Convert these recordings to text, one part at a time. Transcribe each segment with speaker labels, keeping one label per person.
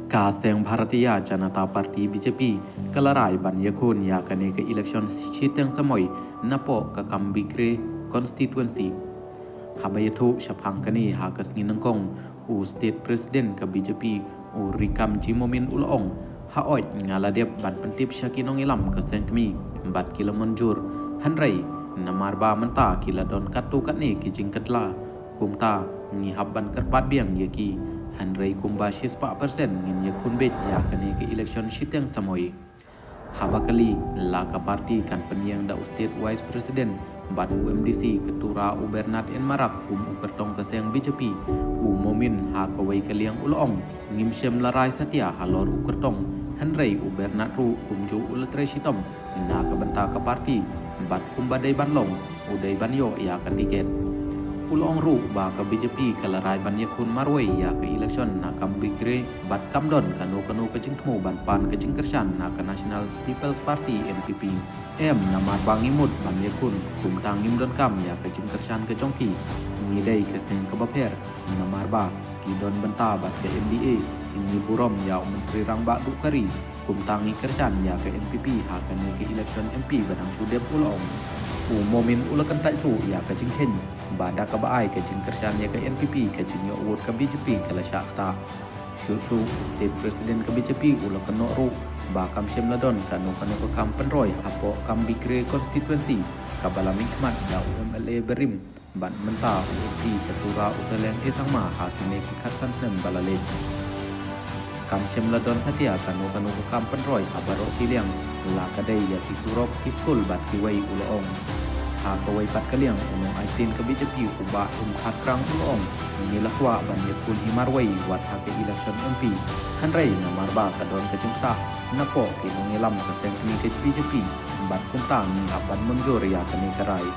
Speaker 1: Kaseng Bharatiya Janata Party BJP kalarai ban yakun ya kane ke election siteng samoy napo ka kambikre constituency habayatu syapang kane ha kasngi nangkong u state president ke BJP u Rikam Jimomin ulong ha oi ngaladep ban pentip syakinong ilam kaseng kami bat kila monjur hanrai namar ba menta kila don katu katne ki jingkatla kumta ngi habban kerpat biang yaki Hanrei kumba 4% ngin yakun bet ya kani ke election sheet yang samoy. Habakali laka parti kan peniang da state vice president bat UMDC ketura u Bernard en Marak upertong keseng BJP u Momin ha kawai kaliang ulong ngim syem larai satya halor ukertong Hanrei u Bernard ru kumju uletre sitom na ka benta ka parti bat kumbadai banlong udai banyo ya ka tiket ulong ru ba ka BJP kalarai ban yakun marwai ya ka election na kam bigre bat kamdon kanu ka jingtmu ban pan ka jingkersan na ka National People's Party NPP namar bangimut ban yakun kumtang ngimdon kam ya ka jingkersan ka jongki ngidai ka seng ka baper namar ba kidon benta bat ka MDA ini burom ya menteri rangba dukari kumtang kersan ya ka NPP ha ka ke election MP banang sudep ulong Momin ulakan tak tu ya ke jinghen bada ka baai ke jingkersan ya ke NPP ke jingyo award ke BJP kala syakta syusu state president ke BJP ulakan nokru ba kam syem ladon kanu ke kam penroy apo kam bikre constituency kabala mikmat da UMLA berim ban menta UP ketura usalan esangma hakine ki khasan sen balale kam syem ladon satya kanu kam penroy abaro kiliang la kadai ya ki surop ki skul bat ki wai ulong ha kawai pat kaliang umong aitin ke BJP uba khakrang ulong ni lakwa ban yakul himarwai wat ha ke election MP hanrai namar ba kadon ke jungta napo ki ngilam ke seng ni ke BJP bat kumtang ni aban munjur ya kani karai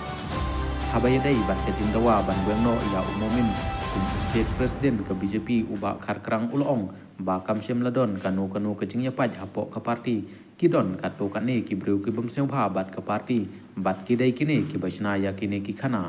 Speaker 1: habayadai bat ke jingdawa ban buangno ya umumin state president ke BJP uba khakrang ulong ba kam syem ladon kanu ke jingnya paj hapo ke parti kidon kato kane ki breu ki bamseu bha bat ka parti bat ki dai kine ki bachna ya kine ki khana